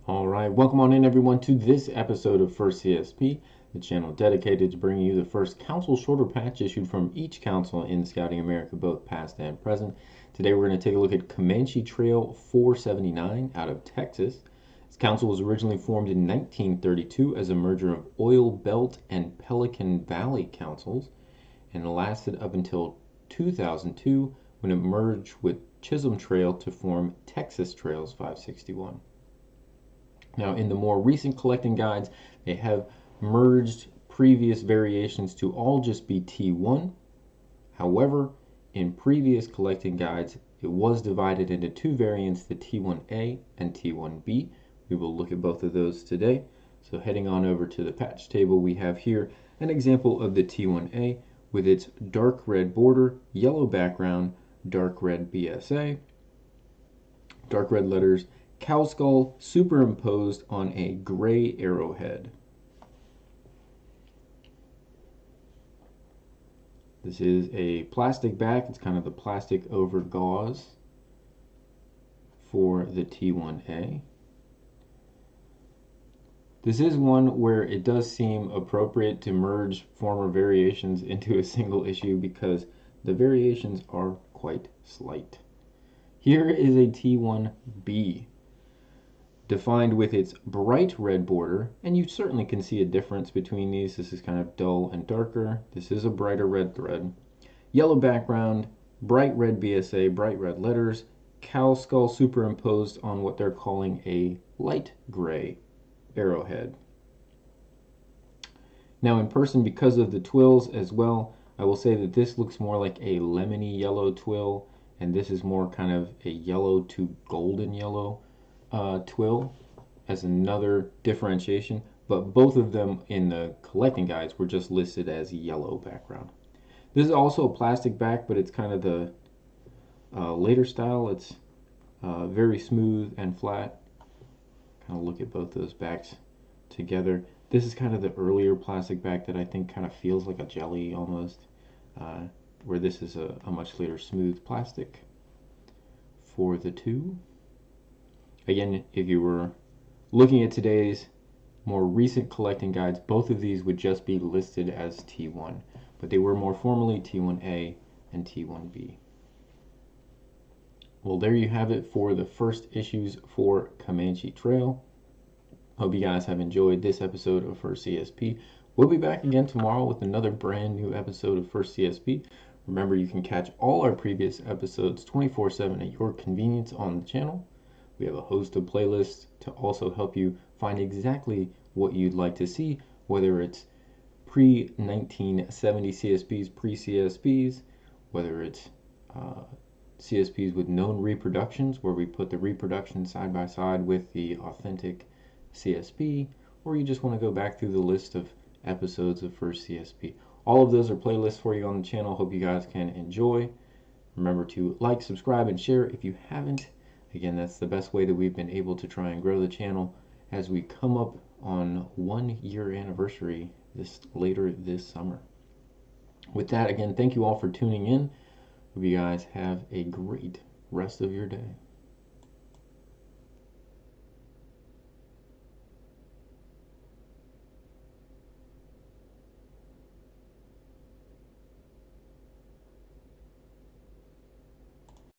All right, welcome on in everyone to this episode of First CSP, the channel dedicated to bringing you the first council shorter patch issued from each council in Scouting America, both past and present. Today we're going to take a look at Comanche Trail 479 out of Texas. This council was originally formed in 1932 as a merger of Oil Belt and Pelican Valley councils and lasted up until 2002 when it merged with Chisholm Trail to form Texas Trails 561. Now, in the more recent collecting guides, they have merged previous variations to all just be T1. However, in previous collecting guides, it was divided into two variants, the T1A and T1B. We will look at both of those today. So heading on over to the patch table, we have here an example of the T1A with its dark red border, yellow background, dark red BSA, dark red letters, cow skull superimposed on a gray arrowhead. This is a plastic back. It's kind of the plastic over gauze for the T1A. This is one where it does seem appropriate to merge former variations into a single issue because the variations are quite slight. Here is a T1B, defined with its bright red border, and you certainly can see a difference between these. This is kind of dull and darker. This is a brighter red thread. Yellow background, bright red BSA, bright red letters, cow skull superimposed on what they're calling a light gray arrowhead. Now in person, because of the twills as well, I will say that this looks more like a lemony yellow twill, and this is more kind of a yellow to golden yellow twill as another differentiation, but both of them in the collecting guides were just listed as yellow background. This is also a plastic back, but it's kind of the later style. It's very smooth and flat. Kind of look at both those backs together. This is kind of the earlier plastic back that I think kind of feels like a jelly almost, where this is a much later smooth plastic for the two. Again, if you were looking at today's more recent collecting guides, both of these would just be listed as T1, but they were more formally T1A and T1B. Well, there you have it for the first issues for Comanche Trail. Hope you guys have enjoyed this episode of First CSP. We'll be back again tomorrow with another brand new episode of First CSP. Remember, you can catch all our previous episodes 24/7 at your convenience on the channel. We have a host of playlists to also help you find exactly what you'd like to see, whether it's pre-1970 CSPs, pre-CSPs, whether it's CSPs with known reproductions, where we put the reproduction side by side with the authentic CSP, or you just want to go back through the list of episodes of First CSP. All of those are playlists for you on the channel. Hope you guys can enjoy. Remember to like, subscribe, and share if you haven't. Again, that's the best way that we've been able to try and grow the channel as we come up on 1 year anniversary later this summer. With that, again, thank you all for tuning in. Hope you guys have a great rest of your day.